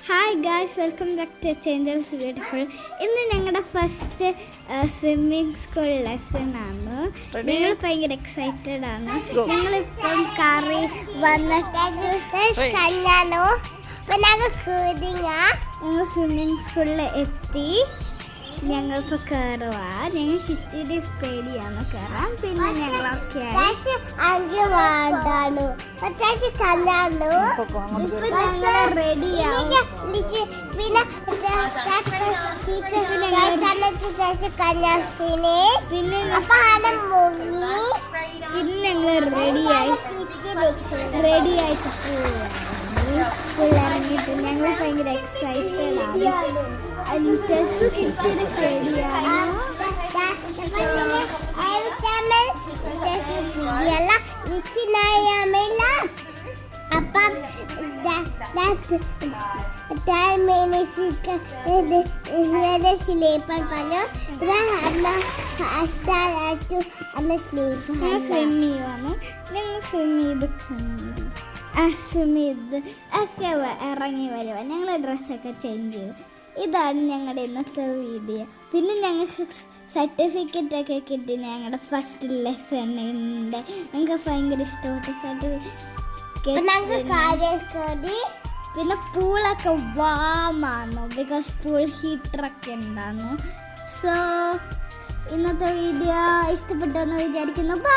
Hi guys, welcome back to changers beautiful. ഇന്ന് ഞങ്ങളുടെ first swimming school lesson ആണ്. ഞങ്ങൾ ഭയങ്കര എക്സൈറ്റഡ് ആണ്. ഞങ്ങളിപ്പം കാറി വന്നിട്ട് ഞങ്ങൾ സ്വിമ്മിങ് സ്കൂളിൽ എത്തി. ഞങ്ങളിപ്പോൾ കയറുക. ഞങ്ങൾക്ക് ഇച്ചിരി പേടിയാണ് കയറാൻ. പിന്നെ ഞങ്ങളൊക്കെ റെഡിയാവും. പിന്നെ ഞങ്ങൾ റെഡിയായിട്ട് ഇറങ്ങിയിട്ട് ഞങ്ങൾ ഭയങ്കര എക്സൈറ്റഡ് ആണ്. ഇച്ചിരി പേടിയാണ്. അപ്പം സ്ലീപ്പർ പറഞ്ഞു സ്വിം ചെയ്യുവാണ്. ഞങ്ങൾ സ്വിം ചെയ്ത് ഒക്കെ ഇറങ്ങി വരുക. ഞങ്ങൾ ഡ്രസ്സൊക്കെ ചേഞ്ച് ചെയ്തു. ഇതാണ് ഞങ്ങളുടെ ഇന്നത്തെ വീഡിയോ. പിന്നെ ഞങ്ങൾക്ക് സർട്ടിഫിക്കറ്റൊക്കെ കിട്ടി. ഞങ്ങളുടെ ഫസ്റ്റ് ലെസണിൻ്റെ ഞങ്ങൾക്ക് ഭയങ്കര ഇഷ്ടപ്പെട്ട സർട്ടിഫിക്കറ്റ്. പിന്നെ പൂളൊക്കെ വാമാന്നു, ബിക്കോസ് പൂൾ ഹീറ്ററൊക്കെ ഉണ്ടായിരുന്നു. സോ ഇന്നത്തെ വീഡിയോ ഇഷ്ടപ്പെട്ടെന്ന് വിചാരിക്കുന്നു. ബൈ.